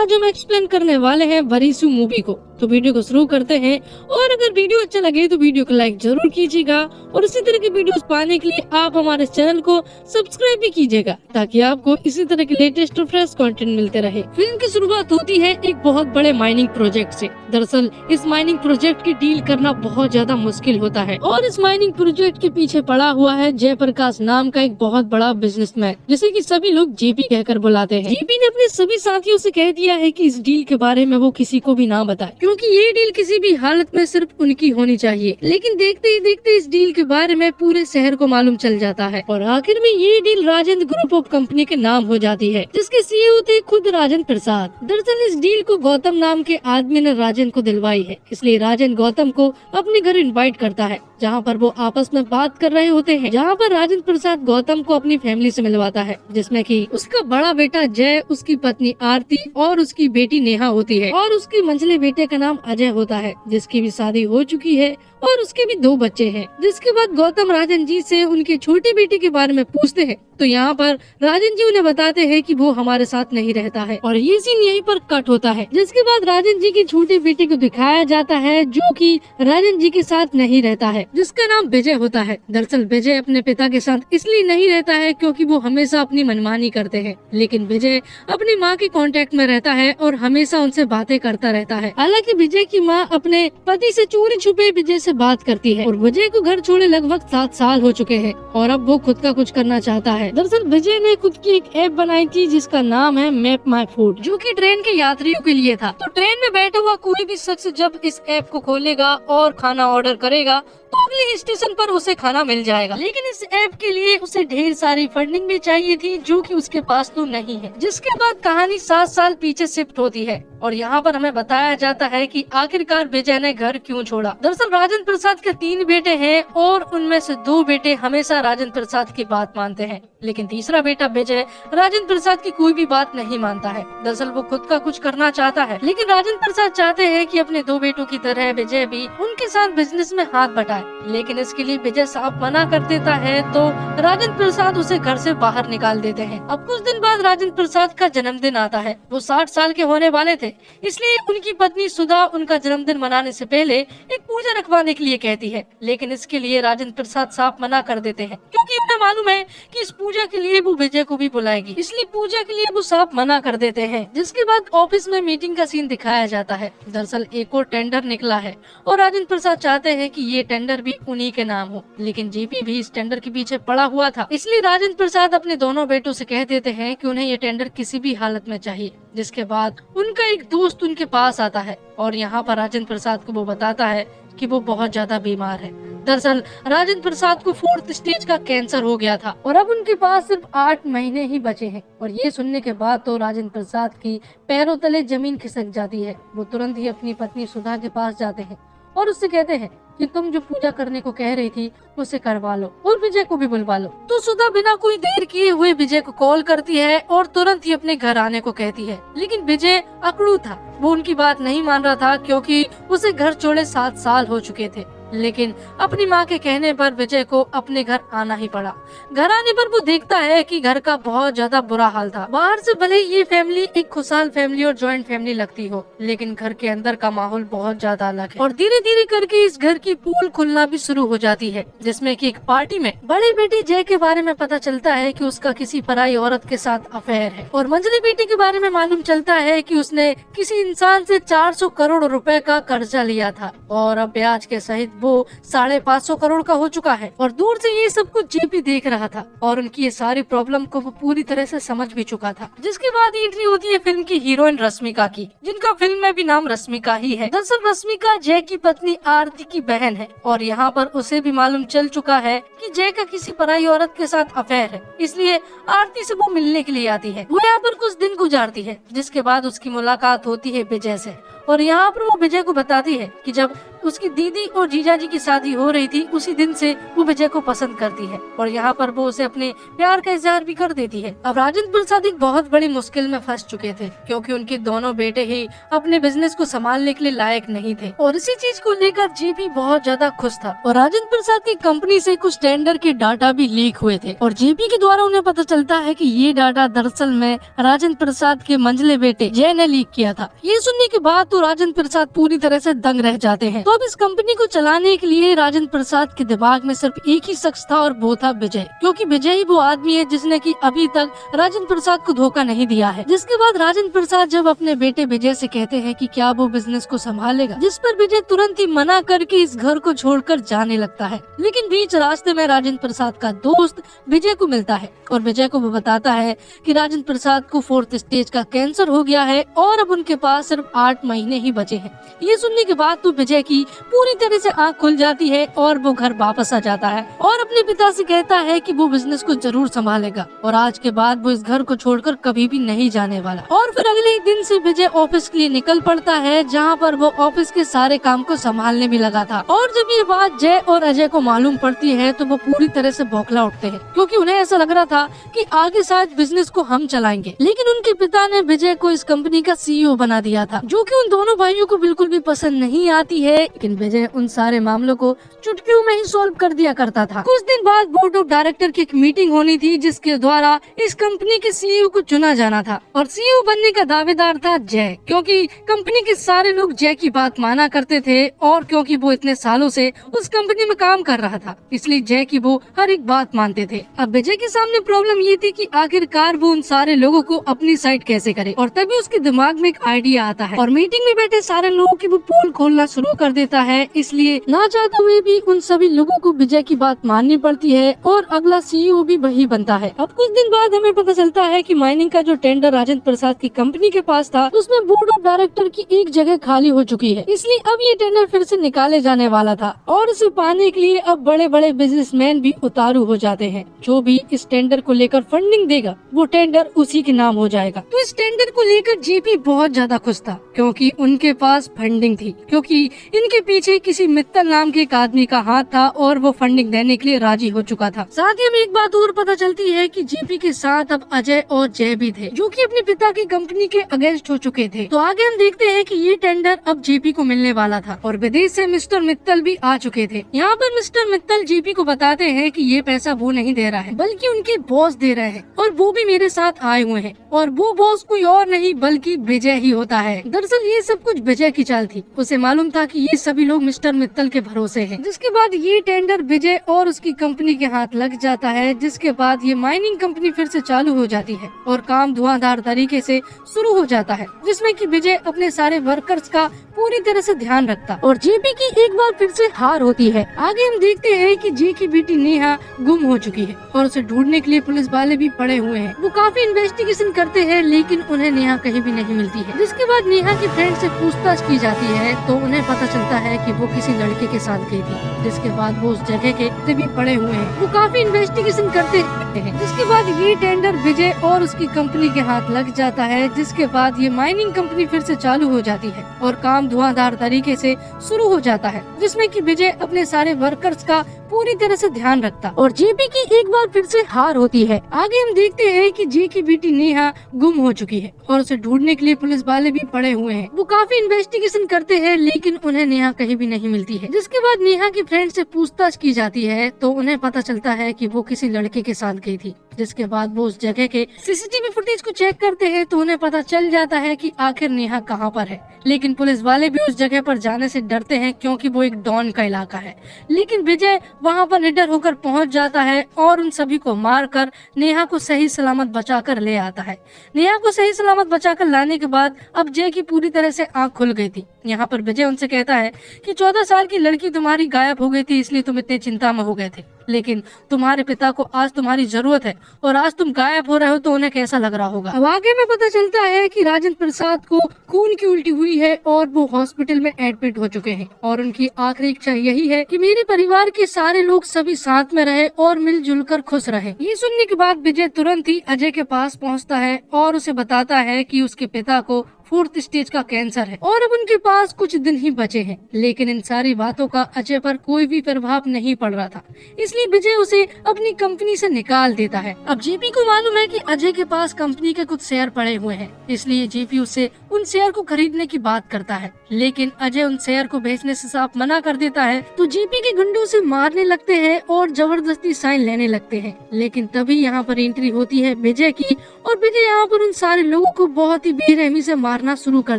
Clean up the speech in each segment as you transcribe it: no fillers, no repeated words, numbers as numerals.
आज हम एक्सप्लेन करने वाले हैं वरीसू मूवी को। तो वीडियो को शुरू करते हैं, और अगर वीडियो अच्छा लगे तो वीडियो को लाइक जरूर कीजिएगा, और इसी तरह की वीडियोस पाने के लिए आप हमारे चैनल को सब्सक्राइब भी कीजिएगा, ताकि आपको इसी तरह के लेटेस्ट और फ्रेश कंटेंट मिलते रहे। फिल्म की शुरुआत होती है एक बहुत बड़े माइनिंग प्रोजेक्ट से। दरअसल इस माइनिंग प्रोजेक्ट की डील करना बहुत ज्यादा मुश्किल होता है, और इस माइनिंग प्रोजेक्ट के पीछे पड़ा हुआ है जयप्रकाश नाम का एक बहुत बड़ा बिजनेसमैन, जिसे कि सभी लोग जेपी कहकर बुलाते हैं। जेपी ने अपने सभी साथियों से कह दिया है कि इस डील के बारे में वो किसी को भी ना बताए, क्योंकि ये डील किसी भी हालत में सिर्फ उनकी होनी चाहिए। लेकिन देखते ही देखते इस डील के बारे में पूरे शहर को मालूम चल जाता है, और आखिर में ये deal Rajendra group of company के नाम हो जाती है, जिसके सीईओ थे खुद राजेंद्र प्रसाद। दरअसल इस डील को गौतम नाम के आदमी ने राजेंद्र को दिलवाई है, इसलिए राजेंद्र गौतम को अपने घर इनवाइट करता है, जहाँ पर वो आपस में बात कर रहे होते हैं। जहाँ पर राजेंद्र प्रसाद गौतम को अपनी फैमिली से मिलवाता है, जिसमें कि उसका बड़ा बेटा जय, उसकी पत्नी आरती और उसकी बेटी नेहा होती है, और उसके मंझले बेटे का नाम अजय होता है, जिसकी भी शादी हो चुकी है और उसके भी 2 बच्चे हैं। जिसके बाद गौतम राजन जी से उनके छोटे बेटे के बारे में पूछते हैं, तो यहाँ पर राजन जी उन्हें बताते हैं कि वो हमारे साथ नहीं रहता है, और ये सीन यहीं पर कट होता है। जिसके बाद राजन जी के छोटे बेटे को दिखाया जाता है, जो कि राजन जी के साथ नहीं रहता है, जिसका नाम विजय होता है। दरअसल विजय अपने पिता के साथ इसलिए नहीं रहता है क्योंकि वो हमेशा अपनी मनमानी करते हैं, लेकिन विजय अपनी माँ के कांटेक्ट में रहता है और हमेशा उनसे बातें करता रहता है। हालांकि विजय की माँ अपने पति से चोरी छुपे विजय से बात करती है, और विजय को घर छोड़े लगभग 7 साल हो चुके हैं, और अब वो खुद का कुछ करना चाहता है। दरअसल विजय ने खुद की एक ऐप बनाई थी, जिसका नाम है मैप माई फूड, जो कि ट्रेन के यात्रियों के लिए था। तो ट्रेन में बैठा हुआ कोई भी शख्स जब इस ऐप को खोलेगा और खाना ऑर्डर करेगा, तो अगले स्टेशन पर उसे खाना मिल जाएगा। लेकिन इस ऐप के लिए उसे ढेर सारी फंडिंग भी चाहिए थी, जो कि उसके पास तो नहीं है। जिसके बाद कहानी 7 साल पीछे शिफ्ट होती है, और यहाँ पर हमें बताया जाता है कि आखिरकार विजय ने घर क्यों छोड़ा। दरअसल राजेंद्र प्रसाद के 3 बेटे हैं, और उनमें से 2 बेटे हमेशा राजेंद्र प्रसाद की बात मानते हैं, लेकिन तीसरा बेटा विजय राजेंद्र प्रसाद की कोई भी बात नहीं मानता है। दरअसल वो खुद का कुछ करना चाहता है, लेकिन राजेंद्र प्रसाद चाहते हैं कि अपने 2 बेटों की तरह विजय भी उनके साथ बिजनेस में हाथ बटाए, लेकिन इसके लिए विजय साफ मना कर देता है। तो राजेंद्र प्रसाद उसे घर से बाहर निकाल देते हैं। अब कुछ दिन बाद राजेंद्र प्रसाद का जन्मदिन आता है। वो 60 साल के होने वाले थे, इसलिए उनकी पत्नी सुधा उनका जन्मदिन मनाने से पहले एक पूजा रखवाने के लिए कहती है, लेकिन इसके लिए राजेंद्र प्रसाद साफ मना कर देते हैं, क्योंकि उन्हें मालूम है कि इस पूजा के लिए वो विजय को भी बुलाएगी, इसलिए पूजा के लिए वो साफ मना कर देते हैं। जिसके बाद ऑफिस में मीटिंग का सीन दिखाया जाता है। दरअसल एक और टेंडर निकला है, और राजेंद्र प्रसाद चाहते हैं कि ये टेंडर भी उन्हीं के नाम हो, लेकिन जेपी भी इस टेंडर के पीछे पड़ा हुआ था, इसलिए राजेंद्र प्रसाद अपने दोनों बेटों से कह देते हैं कि उन्हें ये टेंडर किसी भी हालत में चाहिए। जिसके बाद उनका एक दोस्त उनके पास आता है, और यहाँ पर राजेंद्र प्रसाद को वो बताता है कि वो बहुत ज्यादा बीमार है। दरअसल राजेंद्र प्रसाद को 4th स्टेज का कैंसर हो गया था, और अब उनके पास सिर्फ 8 महीने ही बचे हैं। और ये सुनने के बाद तो राजेंद्र प्रसाद की पैरों तले जमीन खिसक जाती है। वो तुरंत ही अपनी पत्नी सुधा के पास जाते हैं, और उससे कहते हैं कि तुम जो पूजा करने को कह रही थी उसे करवा लो, और विजय को भी बुलवा लो। तो सुधा बिना कोई देर किए हुए विजय को कॉल करती है, और तुरंत ही अपने घर आने को कहती है। लेकिन विजय अकड़ू था, वो उनकी बात नहीं मान रहा था, क्योंकि उसे घर छोड़े 7 साल हो चुके थे। लेकिन अपनी माँ के कहने पर विजय को अपने घर आना ही पड़ा। घर आने पर वो देखता है कि घर का बहुत ज्यादा बुरा हाल था। बाहर से भले ये फैमिली एक खुशहाल फैमिली और जॉइंट फैमिली लगती हो, लेकिन घर के अंदर का माहौल बहुत ज्यादा अलग है। और धीरे धीरे करके इस घर की पोल खुलना भी शुरू हो जाती है, जिसमें कि एक पार्टी में बड़े बेटे जय के बारे में पता चलता है कि उसका किसी पराई औरत के साथ अफेयर है, और मंझले बेटे के बारे में मालूम चलता है कि उसने किसी इंसान से 400 करोड़ रुपए का कर्जा लिया था, और अब ब्याज के सहित वो 550 करोड़ का हो चुका है। और दूर से ये सब कुछ जेपी देख रहा था, और उनकी ये सारी प्रॉब्लम को वो पूरी तरह से समझ भी चुका था। जिसके बाद एंट्री होती है फिल्म की हीरोइन रश्मिका की, जिनका फिल्म में भी नाम रश्मिका ही है। दरअसल रश्मिका जय की पत्नी आरती की बहन है, और यहाँ पर उसे भी मालूम चल चुका है कि जय का किसी पराई औरत के साथ अफेयर है, इसलिए आरती से वो मिलने के लिए आती है। वो यहाँ पर कुछ दिन गुजारती है, जिसके बाद उसकी मुलाकात होती है विजय से, और यहाँ पर वो विजय को बताती है कि जब उसकी दीदी और जीजाजी की शादी हो रही थी उसी दिन से वो विजय को पसंद करती है और यहाँ पर वो उसे अपने प्यार का इजहार भी कर देती है। अब राजेंद्र प्रसाद एक बहुत बड़ी मुश्किल में फंस चुके थे क्योंकि उनके दोनों बेटे ही अपने बिजनेस को संभालने के लिए लायक नहीं थे और इसी चीज को लेकर जेपी बहुत ज्यादा खुश था और राजेंद्र प्रसाद की कंपनी से कुछ टेंडर के डाटा भी लीक हुए थे और जेपी के द्वारा उन्हें पता चलता है कि ये डाटा दरअसल में राजेंद्र प्रसाद के मंझले बेटे जय ने लीक किया था। ये सुनने के बाद तो राजेंद्र प्रसाद पूरी तरह से दंग रह जाते हैं। तो अब इस कंपनी को चलाने के लिए राजेंद्र प्रसाद के दिमाग में सिर्फ एक ही शख्स था और वो था विजय, क्योंकि विजय ही वो आदमी है जिसने की अभी तक राजेंद्र प्रसाद को धोखा नहीं दिया है। जिसके बाद राजेंद्र प्रसाद जब अपने बेटे विजय से कहते हैं कि क्या वो बिजनेस को संभालेगा, जिस पर विजय तुरंत ही मना करके इस घर को छोड़कर जाने लगता है। लेकिन बीच रास्ते में राजेंद्र प्रसाद का दोस्त विजय को मिलता है और विजय को वो बताता है कि राजेंद्र प्रसाद को 4th स्टेज का कैंसर हो गया है और अब उनके पास सिर्फ 8 महीने ही बचे हैं। ये सुनने के बाद तो विजय की पूरी तरह से आंख खुल जाती है और वो घर वापस आ जाता है और अपने पिता से कहता है कि वो बिजनेस को जरूर संभालेगा और आज के बाद वो इस घर को छोड़कर कभी भी नहीं जाने वाला। और फिर अगले ही दिन से विजय ऑफिस के लिए निकल पड़ता है जहाँ पर वो ऑफिस के सारे काम को संभालने भी लगा था। और जब ये बात जय और अजय को मालूम पड़ती है तो वो पूरी तरह से बौखला उठते हैं क्योंकि उन्हें ऐसा लग रहा था कि आगे शायद बिजनेस को हम चलाएंगे। लेकिन उनके पिता ने विजय को इस कंपनी का CEO बना दिया था, जो कि उन दोनों भाइयों को बिल्कुल भी पसंद नहीं आती है। लेकिन विजय उन सारे मामलों को चुटकियों में ही सॉल्व कर दिया करता था। कुछ दिन बाद बोर्ड ऑफ डायरेक्टर की एक मीटिंग होनी थी जिसके द्वारा इस कंपनी के CEO को चुना जाना था और CEO बनने का दावेदार था जय, क्योंकि कंपनी के सारे लोग जय की बात माना करते थे और क्योंकि वो इतने सालों से उस कंपनी में काम कर रहा था इसलिए जय की वो हर एक बात मानते थे। अब विजय के सामने प्रॉब्लम ये थी कि आखिरकार वो उन सारे लोगों को अपनी साइड कैसे करे और तभी उसके दिमाग में एक आइडिया आता है और मीटिंग में बैठे सारे लोगों की वो पोल खोलना शुरू कर देता है। इसलिए ना चाहते हुए भी उन सभी लोगों को विजय की बात माननी पड़ती है और अगला CEO भी वही बनता है। अब कुछ दिन बाद हमें पता चलता है कि माइनिंग का जो टेंडर राजेंद्र प्रसाद की कंपनी के पास था उसमें बोर्ड ऑफ डायरेक्टर की एक जगह खाली हो चुकी है, इसलिए अब ये टेंडर फिर से निकाले जाने वाला था और उसे पाने के लिए अब बड़े बड़े बिजनेसमैन भी उतारू हो जाते हैं। जो भी इस टेंडर को लेकर फंडिंग देगा वो टेंडर उसी के नाम हो जाएगा। तो इस टेंडर को लेकर जेपी बहुत ज्यादा खुश था क्योंकि उनके पास फंडिंग थी, क्योंकि इनके पीछे किसी मित्तल नाम के एक आदमी का हाथ था और वो फंडिंग देने के लिए राजी हो चुका था। साथ ही हमें एक बात और पता चलती है कि जेपी के साथ अब अजय और जय भी थे जो कि अपने पिता की कंपनी के अगेंस्ट हो चुके थे। तो आगे हम देखते हैं कि ये टेंडर अब जेपी को मिलने वाला था और विदेश से मिस्टर मित्तल भी आ चुके थे। यहाँ पर मिस्टर मित्तल जेपी को बताते हैं कि ये पैसा वो नहीं दे रहा है बल्कि उनके बॉस दे रहे हैं और वो भी मेरे साथ आए हुए हैं और वो बॉस कोई और नहीं बल्कि विजय ही होता है। दरअसल ये सब कुछ विजय की चाल थी, उसे मालूम था कि ये सभी लोग मिस्टर मित्तल के भरोसे हैं। जिसके बाद ये टेंडर विजय और उसकी कंपनी के हाथ लग जाता है, जिसके बाद ये माइनिंग कंपनी फिर से चालू हो जाती है और काम धुआंधार तरीके से शुरू हो जाता है, जिसमें कि विजय अपने सारे वर्कर्स का पूरी तरह से ध्यान रखता और जेपी की एक बार फिर से हार होती है। आगे हम देखते हैं कि जे की बेटी नेहा गुम हो चुकी है और उसे ढूंढने के लिए पुलिस वाले भी पड़े हुए हैं। वो काफी इन्वेस्टिगेशन करते हैं लेकिन उन्हें नेहा कहीं भी नहीं मिलती है। जिसके बाद नेहा की फ्रेंड से पूछताछ की जाती है तो उन्हें पता चलता है कि वो किसी लड़के के साथ गई थी। जिसके बाद वो उस जगह के भी पड़े हुए हैं। वो काफी इन्वेस्टिगेशन करते हैं। जिसके बाद ये टेंडर विजय और उसकी कंपनी के हाथ लग जाता है। जिसके बाद ये माइनिंग कंपनी फिर से चालू हो जाती है और काम धुआंधार तरीके से शुरू हो जाता है, जिसमें कि विजय अपने सारे वर्कर्स का पूरी तरह से ध्यान रखता और जेपी की एक बार फिर से हार होती है। आगे हम देखते हैं कि जे की बेटी नेहा गुम हो चुकी है और उसे ढूंढने के लिए पुलिस वाले भी पड़े हुए हैं। वो काफी इन्वेस्टिगेशन करते हैं लेकिन उन्हें नेहा कहीं भी नहीं मिलती है। जिसके बाद नेहा की फ्रेंड से पूछताछ की जाती है तो उन्हें पता चलता है कि वो किसी लड़के के साथ गई थी। जिसके बाद वो उस जगह के सीसीटीवी फुटेज को चेक करते हैं तो उन्हें पता चल जाता है कि आखिर नेहा कहाँ पर है। लेकिन पुलिस वाले भी उस जगह पर जाने से डरते हैं क्योंकि वो एक डॉन का इलाका है। लेकिन विजय वहाँ पर निडर होकर पहुँच जाता है और उन सभी को मारकर नेहा को सही सलामत बचाकर ले आता है। नेहा को सही सलामत बचाकर लाने के बाद अब जय की पूरी तरह से आँख खुल गई थी। यहाँ पर विजय उनसे कहता है कि 14 साल की लड़की तुम्हारी गायब हो गई थी इसलिए तुम इतने चिंता में हो गए थे, लेकिन तुम्हारे पिता को आज तुम्हारी जरूरत है और आज तुम गायब हो रहे हो तो उन्हें कैसा लग रहा होगा। अब आगे में पता चलता है कि राजेंद्र प्रसाद को खून की उल्टी हुई है और वो हॉस्पिटल में एडमिट हो चुके हैं और उनकी आखिरी इच्छा यही है कि मेरे परिवार के सारे लोग सभी साथ में रहे और मिलजुल कर खुश रहे। ये सुनने के बाद विजय तुरंत ही अजय के पास पहुँचता है और उसे बताता है कि उसके पिता को 4th स्टेज का कैंसर है और अब उनके पास कुछ दिन ही बचे हैं। लेकिन इन सारी बातों का अजय पर कोई भी प्रभाव नहीं पड़ रहा था, इसलिए विजय उसे अपनी कंपनी से निकाल देता है। अब जेपी को मालूम है कि अजय के पास कंपनी के कुछ शेयर पड़े हुए हैं, इसलिए जेपी उससे उन शेयर को खरीदने की बात करता है। लेकिन अजय उन शेयर को बेचने से साफ मना कर देता है, तो जेपी के गुंडे उसे मारने लगते हैं और जबरदस्ती साइन लेने लगते हैं। लेकिन तभी यहाँ पर एंट्री होती है विजय की, और विजय यहाँ पर उन सारे लोगों को बहुत ही बेरहमी से मारना शुरू कर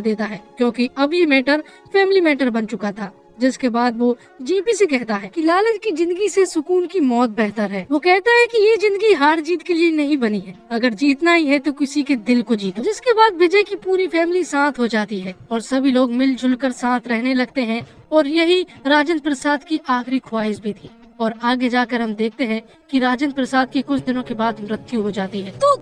देता है, क्योंकि अब ये मैटर फैमिली मैटर बन चुका था। जिसके बाद वो जेपी से कहता है कि लालच की जिंदगी से सुकून की मौत बेहतर है। वो कहता है कि ये जिंदगी हार जीत के लिए नहीं बनी है, अगर जीतना ही है तो किसी के दिल को जीतो। जिसके बाद विजय की पूरी फैमिली साथ हो जाती है और सभी लोग मिलजुल कर साथ रहने लगते हैं, और यही राजेंद्र प्रसाद की आखिरी ख्वाहिश भी थी। और आगे जाकर हम देखते हैं कि राजेंद्र प्रसाद की कुछ दिनों के बाद मृत्यु हो जाती है। तो